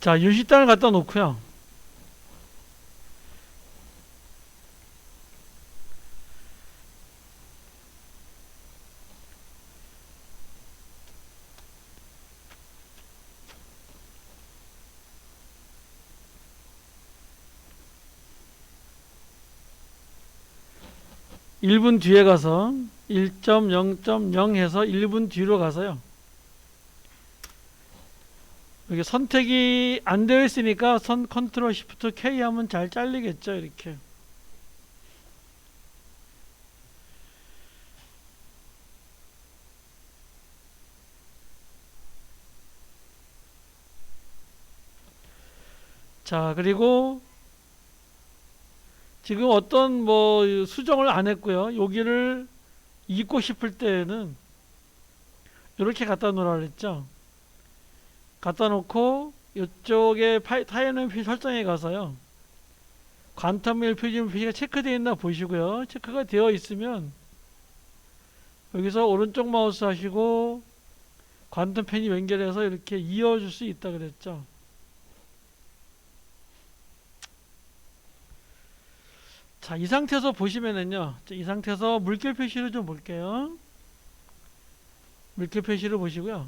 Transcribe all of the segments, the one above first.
자, 유식단을 갖다 놓고요. 일 분 뒤에 가서 1.0.0 해서 1분 뒤로 가서요. 여기 선택이 안 되어 있으니까 컨트롤 시프트 K 하면 잘 잘리겠죠. 이렇게. 자, 그리고 지금 어떤 뭐 수정을 안 했고요. 여기를 잊고 싶을 때는 이렇게 갖다 놓으라 그랬죠. 갖다 놓고 이쪽에 타이어는 설정에 가서요. 관텀일 표시가 체크되어 있나 보시고요. 체크가 되어 있으면 여기서 오른쪽 마우스 하시고 관텀 펜이 연결해서 이렇게 이어줄 수 있다 그랬죠. 자, 이 상태에서 보시면은요. 이 상태에서 물결 표시를 좀 볼게요. 물결 표시를 보시고요.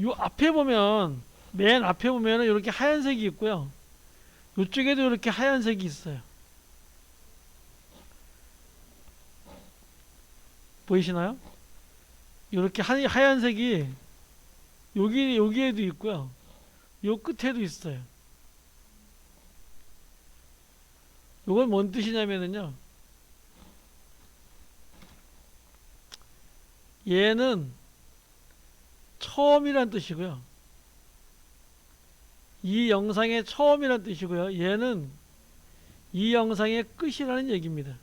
요 앞에 보면 맨 앞에 보면은 이렇게 하얀색이 있고요. 이쪽에도 이렇게 하얀색이 있어요. 보이시나요? 이렇게 하얀색이 여기에도 있고요. 요 끝에도 있어요. 요건 뭔 뜻이냐면은요. 얘는 처음이란 뜻이고요. 이 영상의 처음이란 뜻이고요. 얘는 이 영상의 끝이라는 얘기입니다.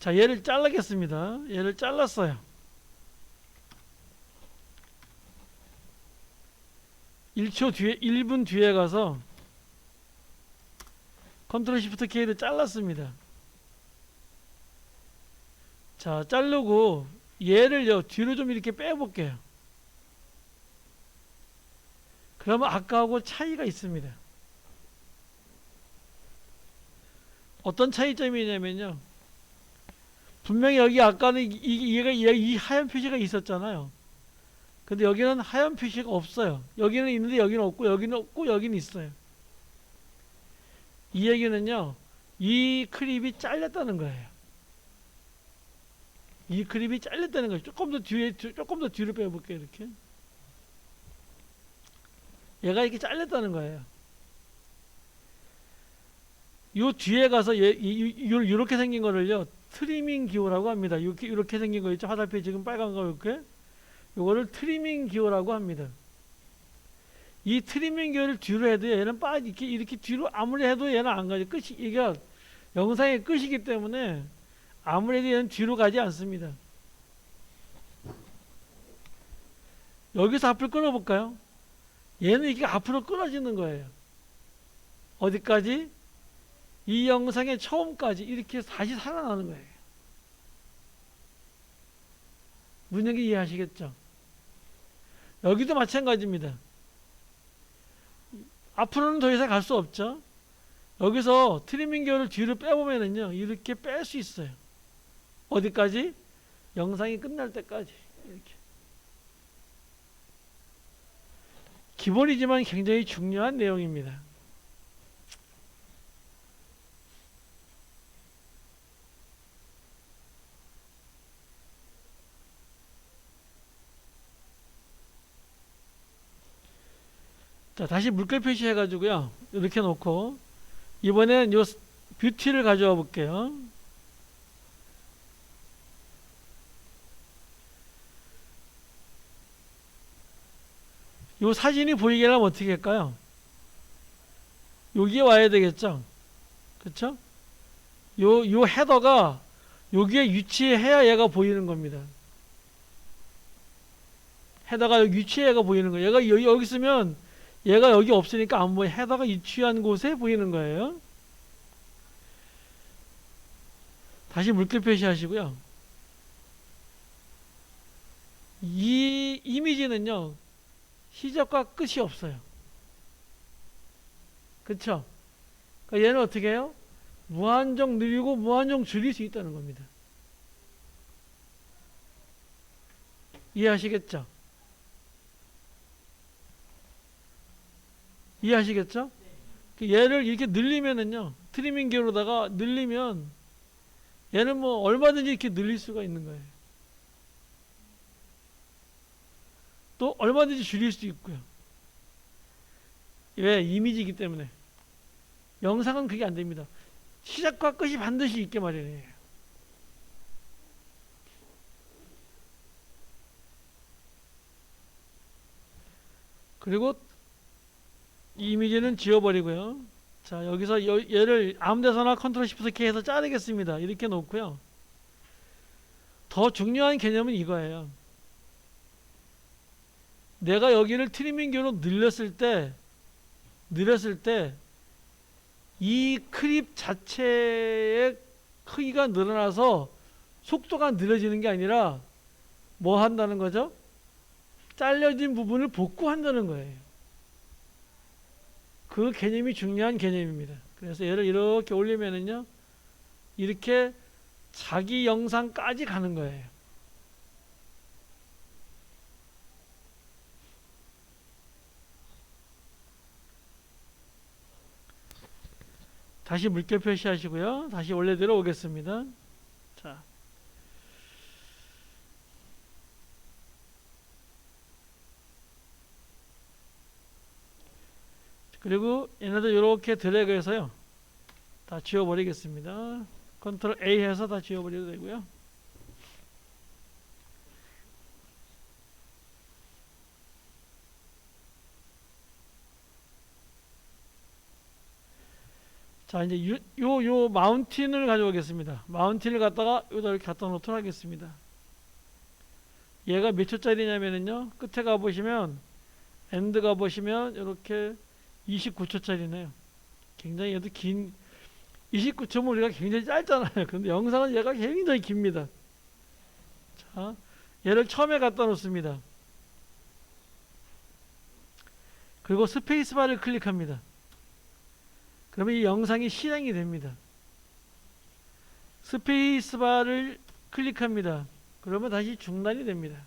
자, 얘를 잘라겠습니다. 얘를 잘랐어요. 1초 뒤에, 1분 뒤에 가서 컨트롤 시프트 K를 잘랐습니다. 자, 자르고 얘를요, 뒤로 좀 이렇게 빼볼게요. 그러면 아까하고 차이가 있습니다. 어떤 차이점이냐면요. 분명히 여기 아까는 이 하얀 표시가 있었잖아요. 근데 여기는 하얀 표시가 없어요. 여기는 있는데 여기는 없고, 여기는 없고, 여기는 있어요. 이 얘기는요, 이 클립이 잘렸다는 거예요. 이 클립이 잘렸다는 거예요. 조금 더 뒤로 빼볼게요, 이렇게. 얘가 이렇게 잘렸다는 거예요. 요 뒤에 가서 이렇게 생긴 거를요, 트리밍 기호라고 합니다. 이렇게 생긴 거 있죠? 화살표 지금 빨간 거 이렇게. 요거를 트리밍 기호라고 합니다. 이 트리밍 기호를 뒤로 해도 얘는 이렇게 뒤로 아무리 해도 얘는 안 가죠. 이게 영상의 끝이기 때문에 아무래도 얘는 뒤로 가지 않습니다. 여기서 앞을 끌어볼까요? 얘는 이게 앞으로 끌어지는 거예요. 어디까지? 이 영상의 처음까지 이렇게 다시 살아나는 거예요. 무슨 얘기 이해하시겠죠? 여기도 마찬가지입니다. 앞으로는 더 이상 갈 수 없죠. 여기서 트리밍 기호를 뒤로 빼보면은요, 이렇게 뺄 수 있어요. 어디까지? 영상이 끝날 때까지. 이렇게. 기본이지만 굉장히 중요한 내용입니다. 자, 다시 물결 표시해 가지고요. 이렇게 놓고 이번엔 요 뷰티를 가져와 볼게요. 요 사진이 보이게 하려면 어떻게 할까요? 여기에 와야 되겠죠? 그쵸? 요 헤더가 여기에 위치해야 얘가 보이는 겁니다. 헤더가 여기 위치해야 보이는 거예요. 얘가 여기 있으면 얘가 여기 없으니까 안 보여. 헤더가 위치한 곳에 보이는 거예요. 다시 물결 표시하시고요. 이 이미지는요, 시작과 끝이 없어요. 그쵸? 그러니까 얘는 어떻게 해요? 무한정 늘리고 무한정 줄일 수 있다는 겁니다. 이해하시겠죠? 이해하시겠죠? 얘를 이렇게 늘리면은요, 트리밍 기로다가 늘리면 얘는 뭐 얼마든지 이렇게 늘릴 수가 있는 거예요. 또 얼마든지 줄일 수 있고요. 왜? 이미지이기 때문에. 영상은 그게 안 됩니다. 시작과 끝이 반드시 있게 마련이에요. 그리고 이 이미지는 지워버리고요. 자, 여기서 얘를 아무 데서나 컨트롤 시프트 K 해서 자르겠습니다. 이렇게 놓고요. 더 중요한 개념은 이거예요. 내가 여기를 트리밍기로 늘렸을 때 이 크립 자체의 크기가 늘어나서 속도가 느려지는 게 아니라 뭐 한다는 거죠? 잘려진 부분을 복구한다는 거예요. 그 개념이 중요한 개념입니다. 그래서 얘를 이렇게 올리면은요, 이렇게 자기 영상까지 가는 거예요. 다시 물결 표시하시고요. 다시 원래대로 오겠습니다. 자. 그리고 얘네도 이렇게 드래그해서요. 다 지워버리겠습니다. 컨트롤 A 해서 다 지워버려도 되고요. 자, 이제 요 마운틴을 가져오겠습니다. 마운틴을 갖다가 여기다 이렇게 갖다 놓도록 하겠습니다. 얘가 몇 초짜리냐면요. 끝에 가보시면, 엔드 가보시면, 이렇게 29초짜리네요. 굉장히 얘도 29초면 우리가 굉장히 짧잖아요. 근데 영상은 얘가 굉장히 깁니다. 자, 얘를 처음에 갖다 놓습니다. 그리고 스페이스바를 클릭합니다. 그러면 이 영상이 실행이 됩니다. 스페이스바를 클릭합니다. 그러면 다시 중단이 됩니다.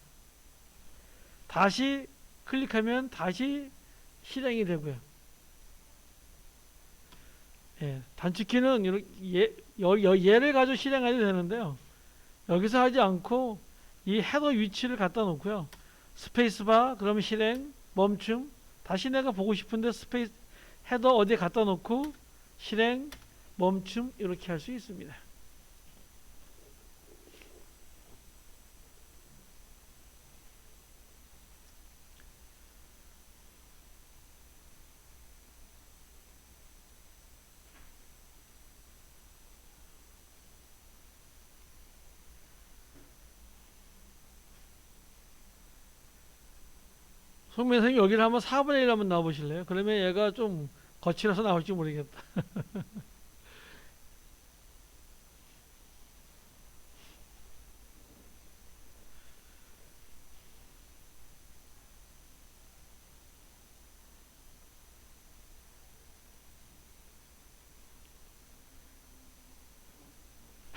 다시 클릭하면 다시 실행이 되고요. 예, 단축키는 얘를 가지고 실행해도 되는데요. 여기서 하지 않고 이 헤더 위치를 갖다 놓고요. 스페이스바, 그러면 실행, 멈춤. 다시 내가 보고 싶은데 헤더 어디에 갖다 놓고 실행, 멈춤 이렇게 할 수 있습니다. 송민 선생님 여기를 한번 4분의 1 한번 나와보실래요? 그러면 얘가 좀 거칠어서 나올지 모르겠다.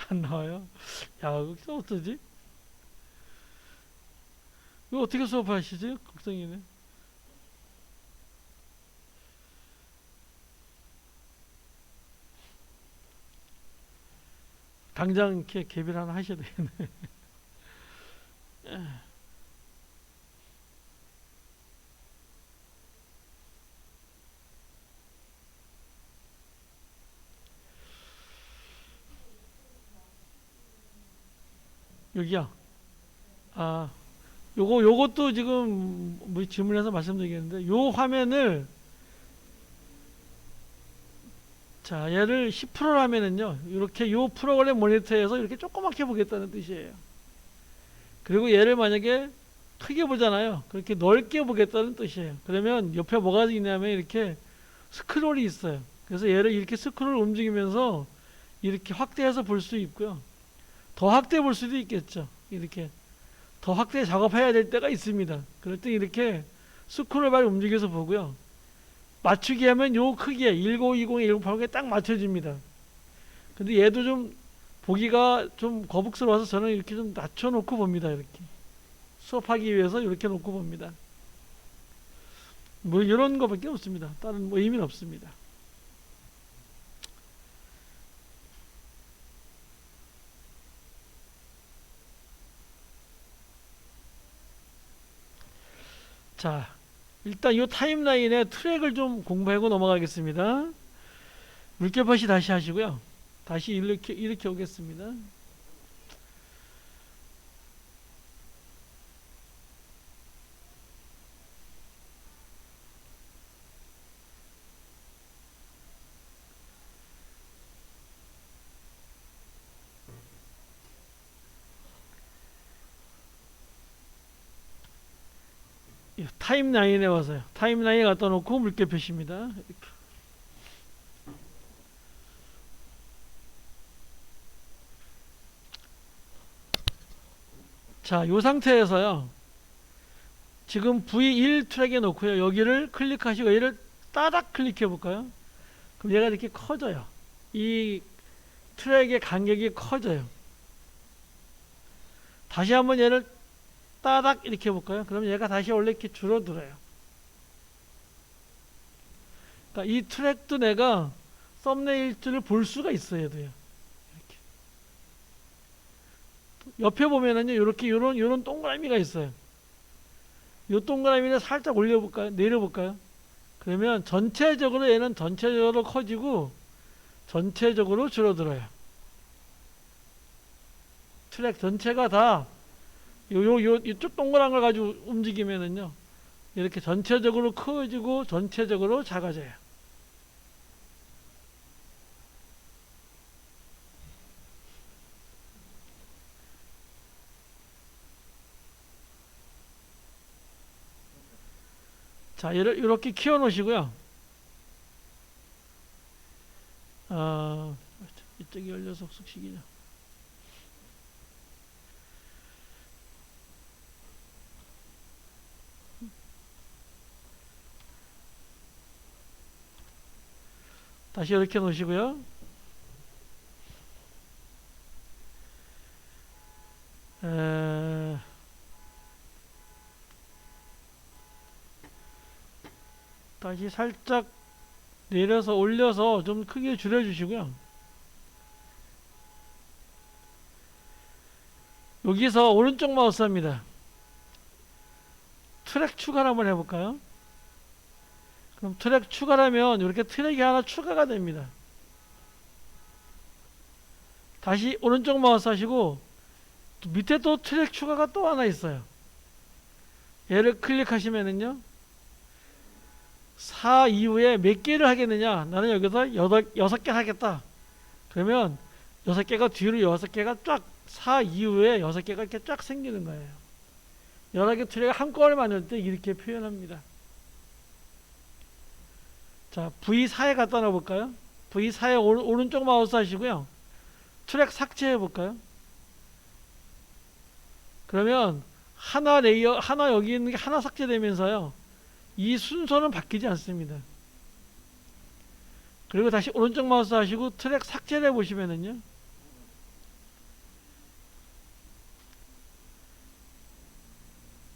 안 나와요? 야, 이거 어쩌지? 이거 어떻게 수업하시지? 걱정이네. 당장 이렇게 개별 하나 하셔야 되겠네. 여기요. 아, 요것도 지금 뭐 질문해서 말씀드리겠는데, 요 화면을 자, 얘를 10%라면은요, 이렇게 요 프로그램 모니터에서 이렇게 조그맣게 보겠다는 뜻이에요. 그리고 얘를 만약에 크게 보잖아요. 그렇게 넓게 보겠다는 뜻이에요. 그러면 옆에 뭐가 있냐면 이렇게 스크롤이 있어요. 그래서 얘를 이렇게 스크롤 움직이면서 이렇게 확대해서 볼 수 있고요. 더 확대해 볼 수도 있겠죠. 이렇게 더 확대 작업해야 될 때가 있습니다. 그럴 때 이렇게 스크롤 바를 움직여서 보고요. 맞추기 하면 요 크기에 1020에 1080에 딱 맞춰집니다. 근데 얘도 좀 보기가 좀 거북스러워서 저는 이렇게 좀 낮춰놓고 봅니다. 이렇게 수업하기 위해서 이렇게 놓고 봅니다. 뭐 이런 거밖에 없습니다. 다른 뭐 의미는 없습니다. 자, 일단 이 타임라인의 트랙을 좀 공부하고 넘어가겠습니다. 물결표시 다시 하시고요. 다시 이렇게 오겠습니다. 타임라인에 와서요. 타임라인에 갖다 놓고 물결표시입니다. 이렇게. 자, 이 상태에서요. 지금 V1 트랙에 놓고요. 여기를 클릭하시고 얘를 따닥 클릭해 볼까요? 그럼 얘가 이렇게 커져요. 이 트랙의 간격이 커져요. 다시 한번 얘를 따닥 이렇게 해볼까요? 그럼 얘가 다시 원래 이렇게 줄어들어요. 그러니까 이 트랙도 내가 썸네일들을 볼 수가 있어야 돼요. 이렇게. 옆에 보면은요, 이렇게 요런 동그라미가 있어요. 요 동그라미를 살짝 올려볼까요? 내려볼까요? 그러면 전체적으로 얘는 전체적으로 커지고 전체적으로 줄어들어요. 트랙 전체가 다 이쪽 동그란 걸 가지고 움직이면은요, 이렇게 전체적으로 커지고 전체적으로 작아져요. 자, 얘를 이렇게 키워 놓으시고요. 이쪽이 열려서 숙식이죠. 다시 이렇게 놓으시고요. 다시 살짝 내려서 올려서 좀 크게 줄여주시고요. 여기서 오른쪽 마우스 합니다. 트랙 추가를 한번 해볼까요? 그럼 트랙 추가라면 이렇게 트랙이 하나 추가가 됩니다. 다시 오른쪽 마우스 하시고 밑에 또 트랙 추가가 또 하나 있어요. 얘를 클릭하시면은요, 4 이후에 몇 개를 하겠느냐? 나는 여기서 6개 하겠다. 그러면 6개가 뒤로 6개가 쫙, 4 이후에 6개가 이렇게 쫙 생기는 거예요. 여러 개 트랙을 한꺼번에 만들 때 이렇게 표현합니다. 자, V4에 갖다 놔볼까요? V4에 오른쪽 마우스 하시고요. 트랙 삭제해 볼까요? 그러면 하나 레이어, 하나 여기 있는 게 하나 삭제되면서요, 이 순서는 바뀌지 않습니다. 그리고 다시 오른쪽 마우스 하시고 트랙 삭제를 해보시면은요,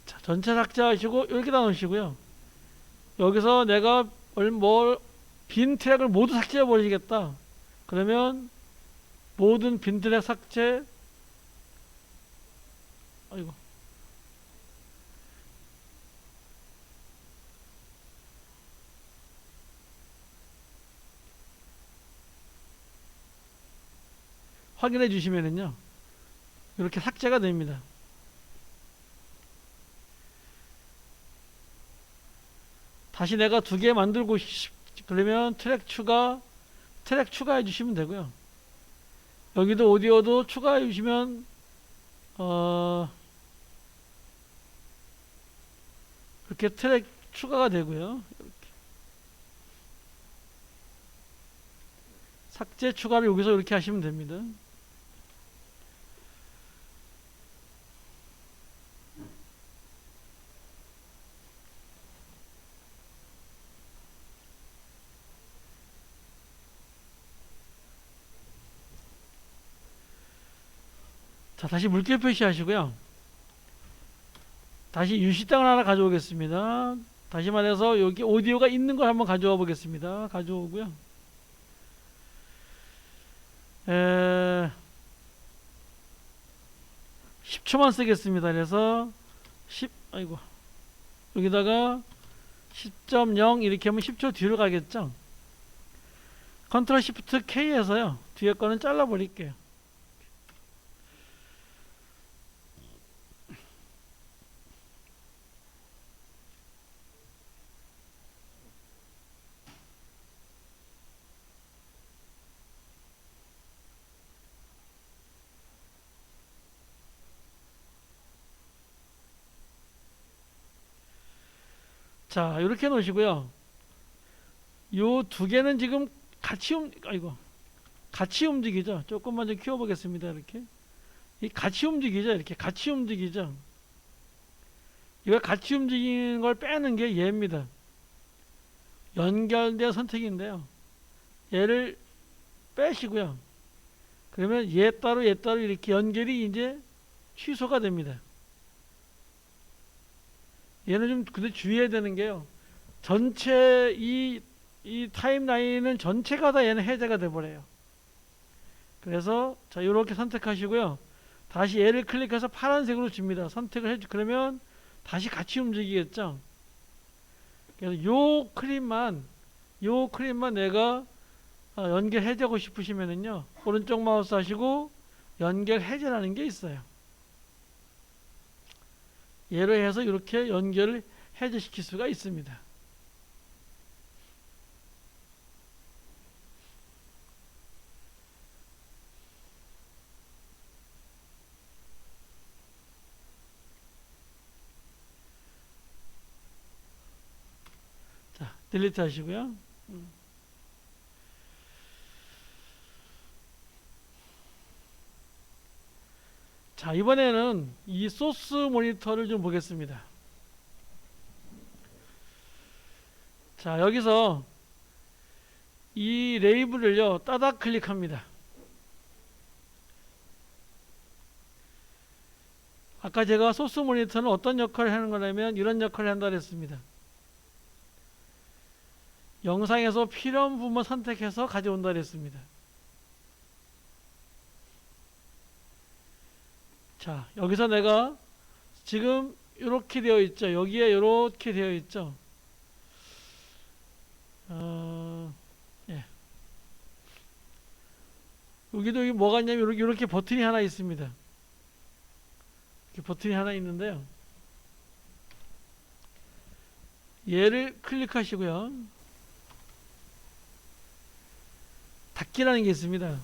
자, 전체 삭제하시고 여기다 놓으시고요. 여기서 내가 빈 트랙을 모두 삭제해 버리겠다. 그러면 모든 빈 트랙 삭제. 아이고. 확인해 주시면은요, 이렇게 삭제가 됩니다. 다시 내가 2개 만들고 그러면 트랙 추가, 트랙 추가해 주시면 되고요. 여기도 오디오도 추가해 주시면 이렇게 트랙 추가가 되고요. 이렇게. 삭제 추가를 여기서 이렇게 하시면 됩니다. 자, 다시 물결 표시하시고요. 다시 유시땅을 하나 가져오겠습니다. 다시 말해서 여기 오디오가 있는 걸 한번 가져와 보겠습니다. 가져오고요. 10초만 쓰겠습니다. 그래서 10, 아이고, 여기다가 10.0 이렇게 하면 10초 뒤로 가겠죠. 컨트롤 시프트 K에서요, 뒤에 거는 잘라 버릴게요. 자, 이렇게 놓으시고요. 요 두 개는 지금 같이 움직이죠. 조금만 좀 키워보겠습니다. 이렇게. 이 같이 움직이죠. 이렇게 같이 움직이죠. 이거 같이 움직이는 걸 빼는 게 얘입니다. 연결된 선택인데요. 얘를 빼시고요. 그러면 얘 따로 이렇게 연결이 이제 취소가 됩니다. 얘는 좀 근데 주의해야 되는 게요. 전체 이 타임라인은 전체가 다 얘는 해제가 돼 버려요. 그래서 자, 이렇게 선택하시고요. 다시 얘를 클릭해서 파란색으로 줍니다. 선택을 그러면 다시 같이 움직이겠죠. 그래서 요 크림만 내가 연결 해제하고 싶으시면은요, 오른쪽 마우스 하시고 연결 해제라는 게 있어요. 예로 해서 이렇게 연결을 해제시킬 수가 있습니다. 자, 딜리트 하시고요. 자, 이번에는 이 소스 모니터를 좀 보겠습니다. 자, 여기서 이 레이블을요, 따닥 클릭합니다. 아까 제가 소스 모니터는 어떤 역할을 하는 거냐면 이런 역할을 한다 그랬습니다. 영상에서 필요한 부분만 선택해서 가져온다 그랬습니다. 자, 여기서 내가 지금 이렇게 되어 있죠. 여기에 이렇게 되어 있죠. 예. 여기도 여기 뭐가 있냐면 이렇게 버튼이 하나 있습니다. 이렇게 버튼이 하나 있는데요. 얘를 클릭하시고요. 닫기라는 게 있습니다.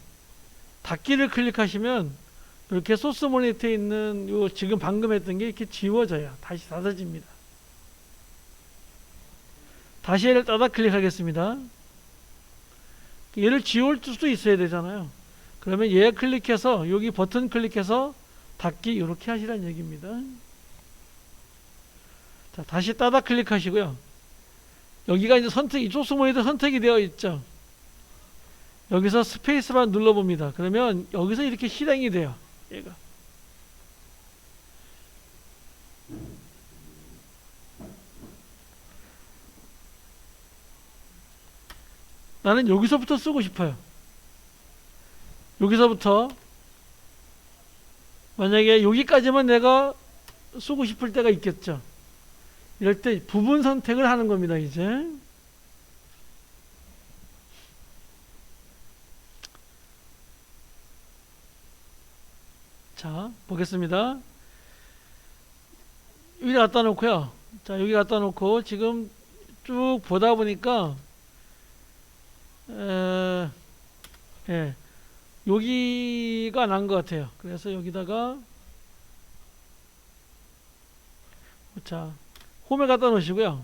닫기를 클릭하시면 이렇게 소스 모니터에 있는 요 지금 방금 했던 게 이렇게 지워져요. 다시 닫아집니다. 다시 얘를 따닥 클릭하겠습니다. 얘를 지울 수도 있어야 되잖아요. 그러면 얘 클릭해서 여기 버튼 클릭해서 닫기 이렇게 하시라는 얘기입니다. 자, 다시 따닥 클릭하시고요. 여기가 이제 이 소스 모니터 선택이 되어 있죠. 여기서 스페이스바 눌러봅니다. 그러면 여기서 이렇게 실행이 돼요. 얘가. 나는 여기서부터 쓰고 싶어요. 여기서부터 만약에 여기까지만 내가 쓰고 싶을 때가 있겠죠. 이럴 때 부분 선택을 하는 겁니다. 이제 자, 보겠습니다. 여기 갖다 놓고요. 자, 여기 갖다 놓고 지금 쭉 보다 보니까 예, 여기가 난 것 같아요. 그래서 여기다가 자, 홈에 갖다 놓으시고요.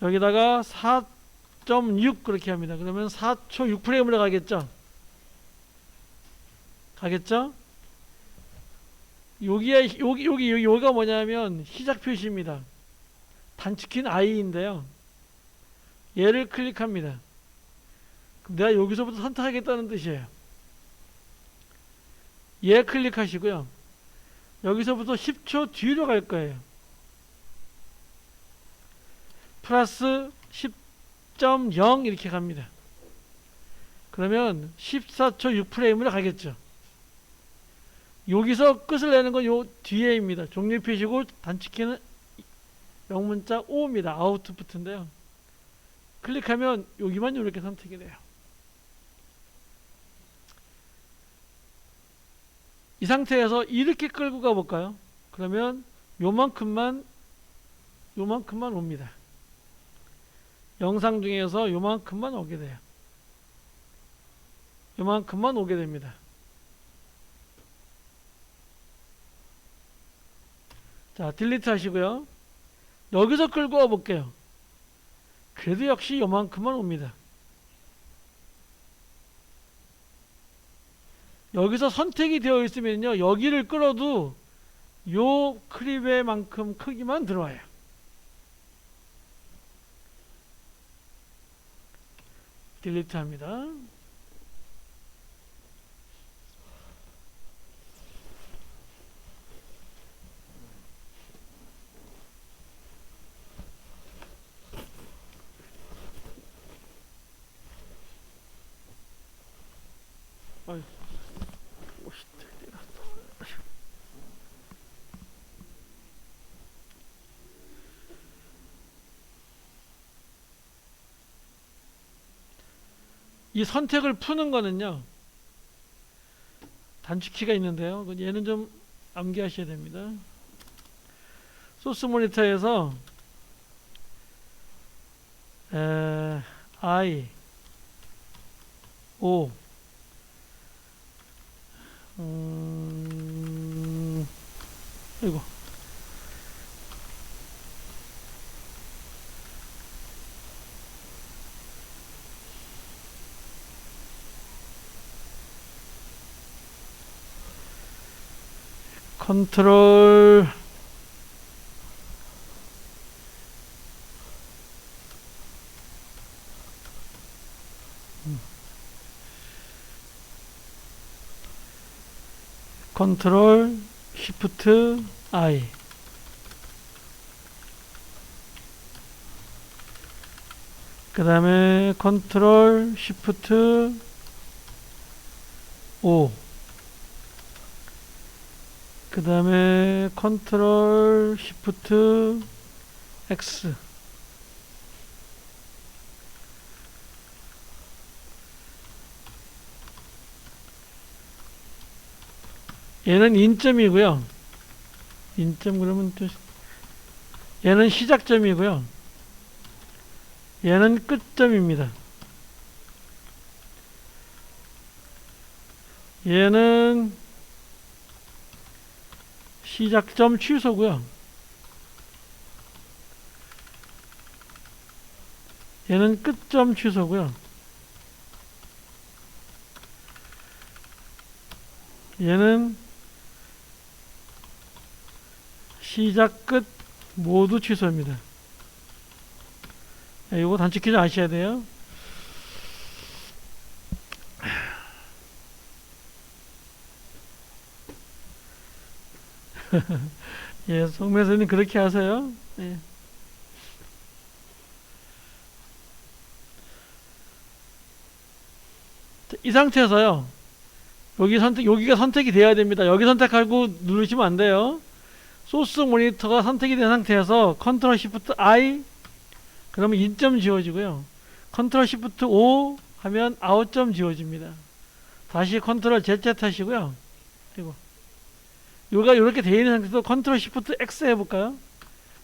여기다가 4.6 그렇게 합니다. 그러면 4초 6프레임으로 가겠죠? 가겠죠? 여기가 뭐냐면 시작 표시입니다. 단축키는 I인데요. 얘를 클릭합니다. 그럼 내가 여기서부터 선택하겠다는 뜻이에요. 얘 클릭하시고요. 여기서부터 10초 뒤로 갈 거예요. 플러스 10.0 이렇게 갑니다. 그러면 14초 6프레임으로 가겠죠. 여기서 끝을 내는 건 요 뒤에입니다. 종료 표시고 단축키는 영문자 O입니다. 아웃풋인데요. 클릭하면 여기만 이렇게 선택이 돼요. 이 상태에서 이렇게 끌고 가볼까요? 그러면 요만큼만 옵니다. 영상 중에서 요만큼만 오게 돼요. 요만큼만 오게 됩니다. 자, 딜리트 하시고요. 여기서 끌고 와 볼게요. 그래도 역시 요만큼만 옵니다. 여기서 선택이 되어 있으면요, 여기를 끌어도 요 크립의 만큼 크기만 들어와요. 딜리트 합니다. 어이, 이 선택을 푸는 거는요, 단축키가 있는데요. 얘는 좀 암기하셔야 됩니다. 소스 모니터에서 I, O, 이거 컨트롤 컨트롤 쉬프트 I 그 다음에 컨트롤 쉬프트 O 그 다음에 컨트롤 쉬프트 X 얘는 인점이고요. 인점 그러면 또 얘는 시작점이고요. 얘는 끝점입니다. 얘는 시작점 취소고요. 얘는 끝점 취소고요. 얘는 시작 끝 모두 취소입니다. 이거 단축키 좀 아셔야 돼요. 예, 송매선님 그렇게 하세요. 예. 이 상태에서요. 여기가 선택이 돼야 됩니다. 여기 선택하고 누르시면 안 돼요. 소스 모니터가 선택이 된 상태에서 컨트롤 시프트 I 그러면 인점 지워지고요. 컨트롤 시프트 O 하면 아웃점 지워집니다. 다시 컨트롤 Z 하시고요. 그리고 요가 이렇게 되어 있는 상태에서 컨트롤 시프트 X 해볼까요?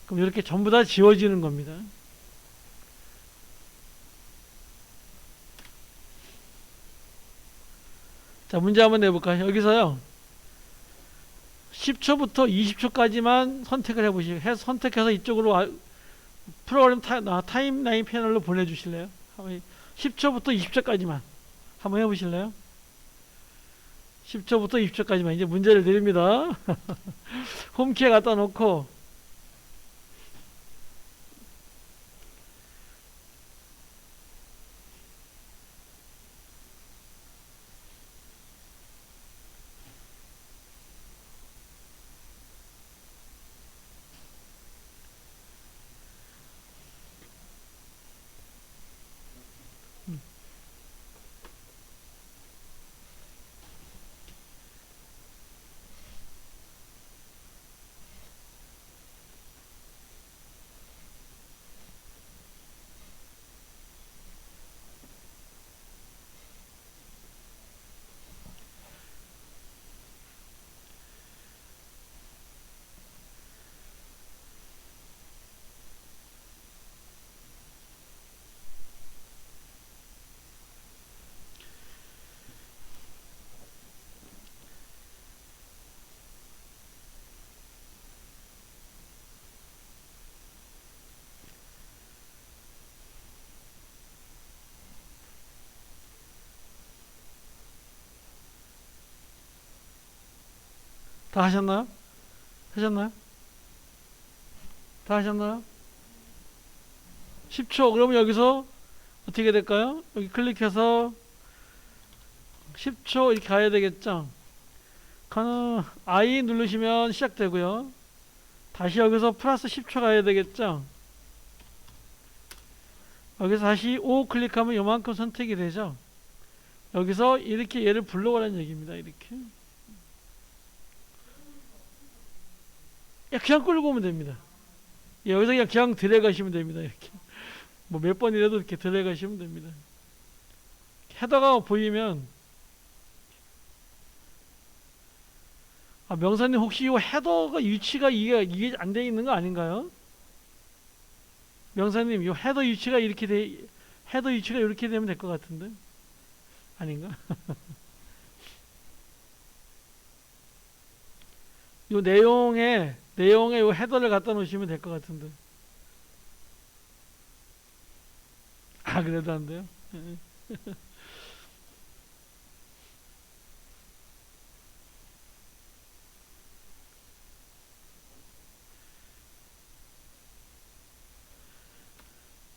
그럼 이렇게 전부 다 지워지는 겁니다. 자, 문제 한번 내볼까요? 여기서요. 10초부터 20초까지만 선택을 해보시고, 선택해서 이쪽으로 프로그램 타임라인 패널로 보내주실래요? 10초부터 20초까지만 한번 해보실래요? 10초부터 20초까지만 이제 문제를 드립니다. 홈키에 갖다 놓고 다 하셨나요? 하셨나요? 다 하셨나요? 10초. 그러면 여기서 어떻게 될까요? 여기 클릭해서 10초 이렇게 가야 되겠죠? I 누르시면 시작되고요. 다시 여기서 플러스 10초 가야 되겠죠? 여기서 다시 O 클릭하면 요만큼 선택이 되죠? 여기서 이렇게 얘를 불러오라는 얘기입니다. 이렇게. 그냥 끌고 오면 됩니다. 여기서 그냥 들어가시면 됩니다. 이렇게. 뭐 몇 번이라도 이렇게 들어가시면 됩니다. 헤더가 보이면, 명사님 혹시 이 헤더가 위치가 이게 안 돼 있는 거 아닌가요? 명사님, 이 헤더 위치가 헤더 위치가 이렇게 되면 될 것 같은데? 아닌가? 이 내용에 이 헤더를 갖다 놓으시면 될 것 같은데. 그래도 안 돼요?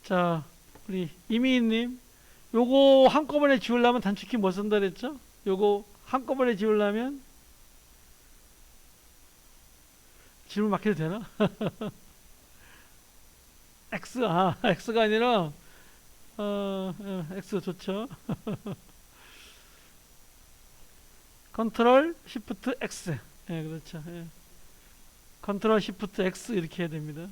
자, 우리 이미희님, 요거 한꺼번에 지우려면 단축키 뭐 쓴다 그랬죠? 요거 한꺼번에 지우려면 질문 막혀도 되나? X가 아니라 X 좋죠. 컨트롤 시프트 X. 예, 그렇죠. 예. 컨트롤 시프트 X 이렇게 해야 됩니다.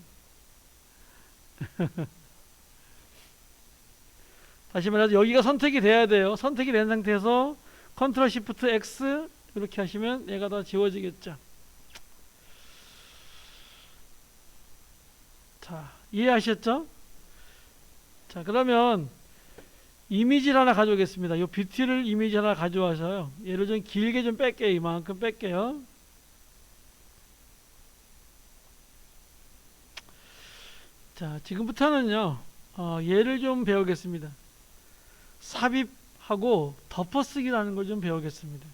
다시 말해서 여기가 선택이 돼야 돼요. 선택이 된 상태에서 컨트롤 시프트 X 이렇게 하시면 얘가 다 지워지겠죠. 자, 이해하셨죠? 자, 그러면 이미지를 하나 가져오겠습니다. 이 뷰티를 이미지 하나 가져와서요. 얘를 좀 길게 좀 뺄게요. 이만큼 뺄게요. 자, 지금부터는요. 얘를 좀 배우겠습니다. 삽입하고 덮어쓰기라는 걸 좀 배우겠습니다.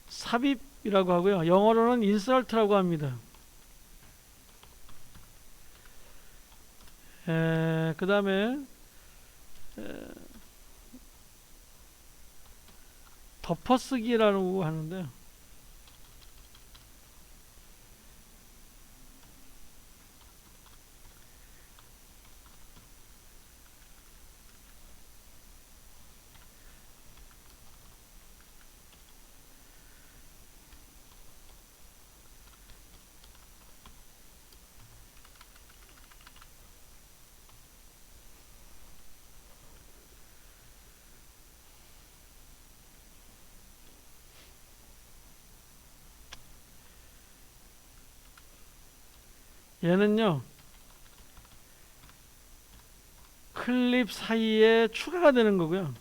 삽입이라고 하고요. 영어로는 insert라고 합니다. 그 다음에 덮어쓰기라고 하는데요. 얘는요, 클립 사이에 추가가 되는 거고요.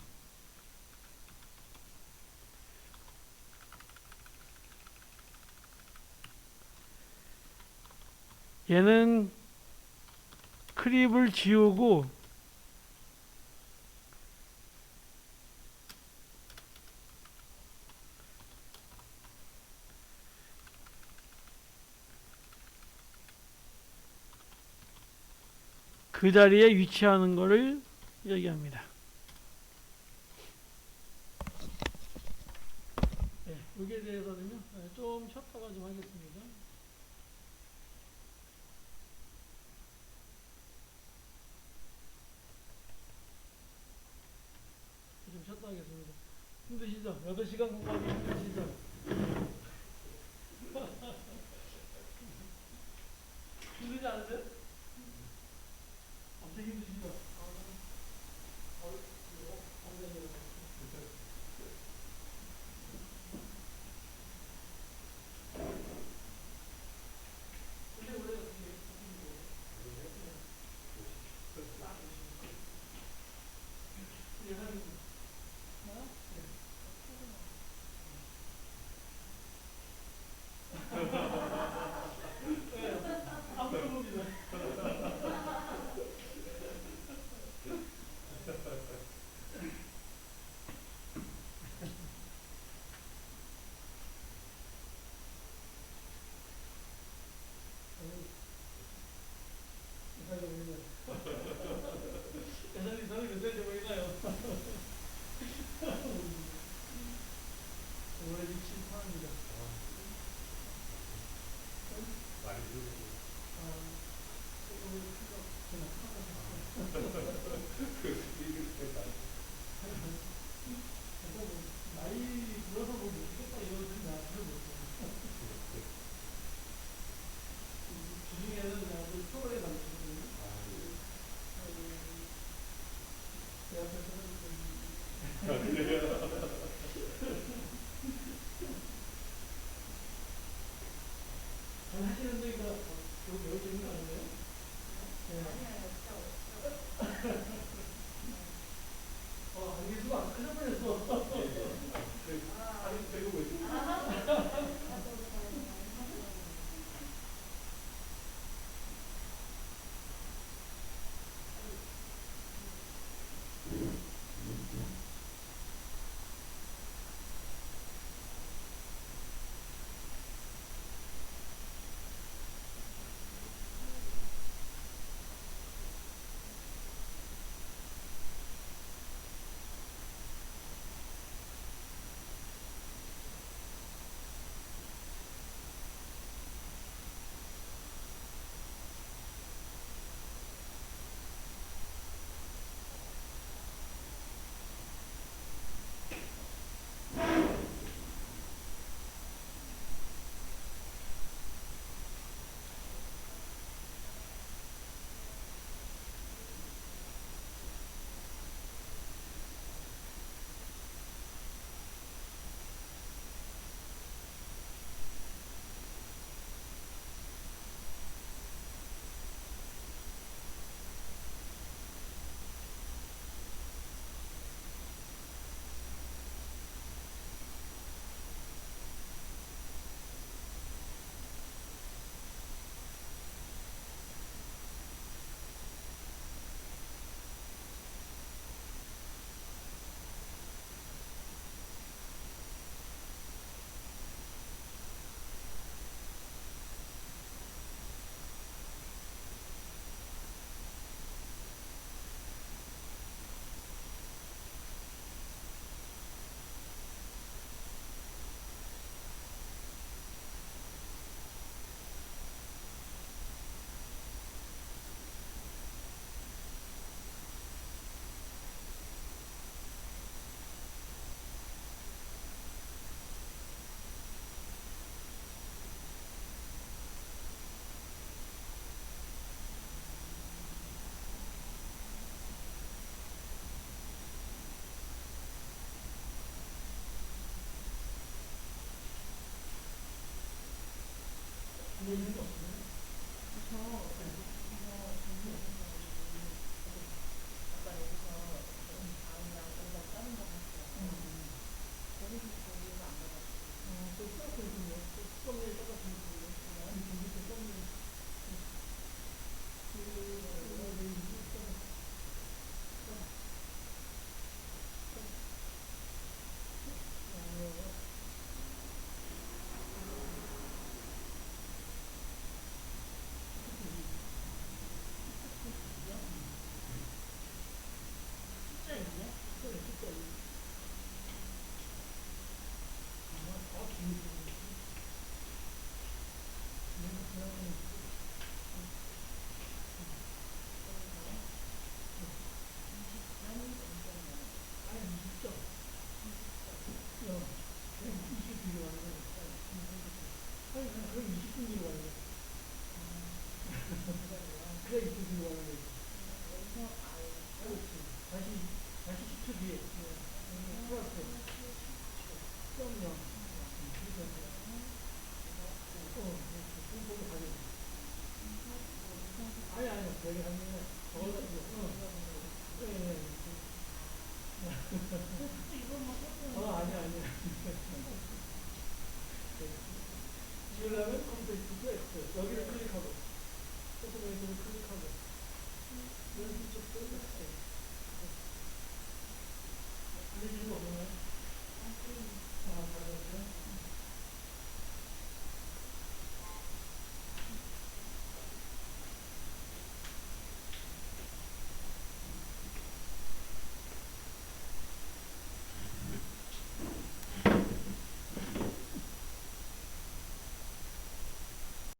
얘는 클립을 지우고 그 자리에 위치하는 것을 얘기합니다. 네, 여기에 대해서는요, 좀 쉬었다가 좀 하겠습니다. 좀 쉬었다 하겠습니다. 힘드시죠? 8시간 공부하기 힘드시죠? 힘들지 않으세요? 엄청 힘드시죠? 안 물어봅니다. 예산이 저는 몇 살인지 보이나요? 올해 64입니다. 나이 들어서 뭐 못겠다 이런 생각 나를 못해요. 주중에는 아주 초월해 가르치거든요. 제 앞에서는 잘 하시는 데가 여기 있는 거 아니에요? 네. 알겠어. 안 큰일 뻔했어. 아니, 되고 있어.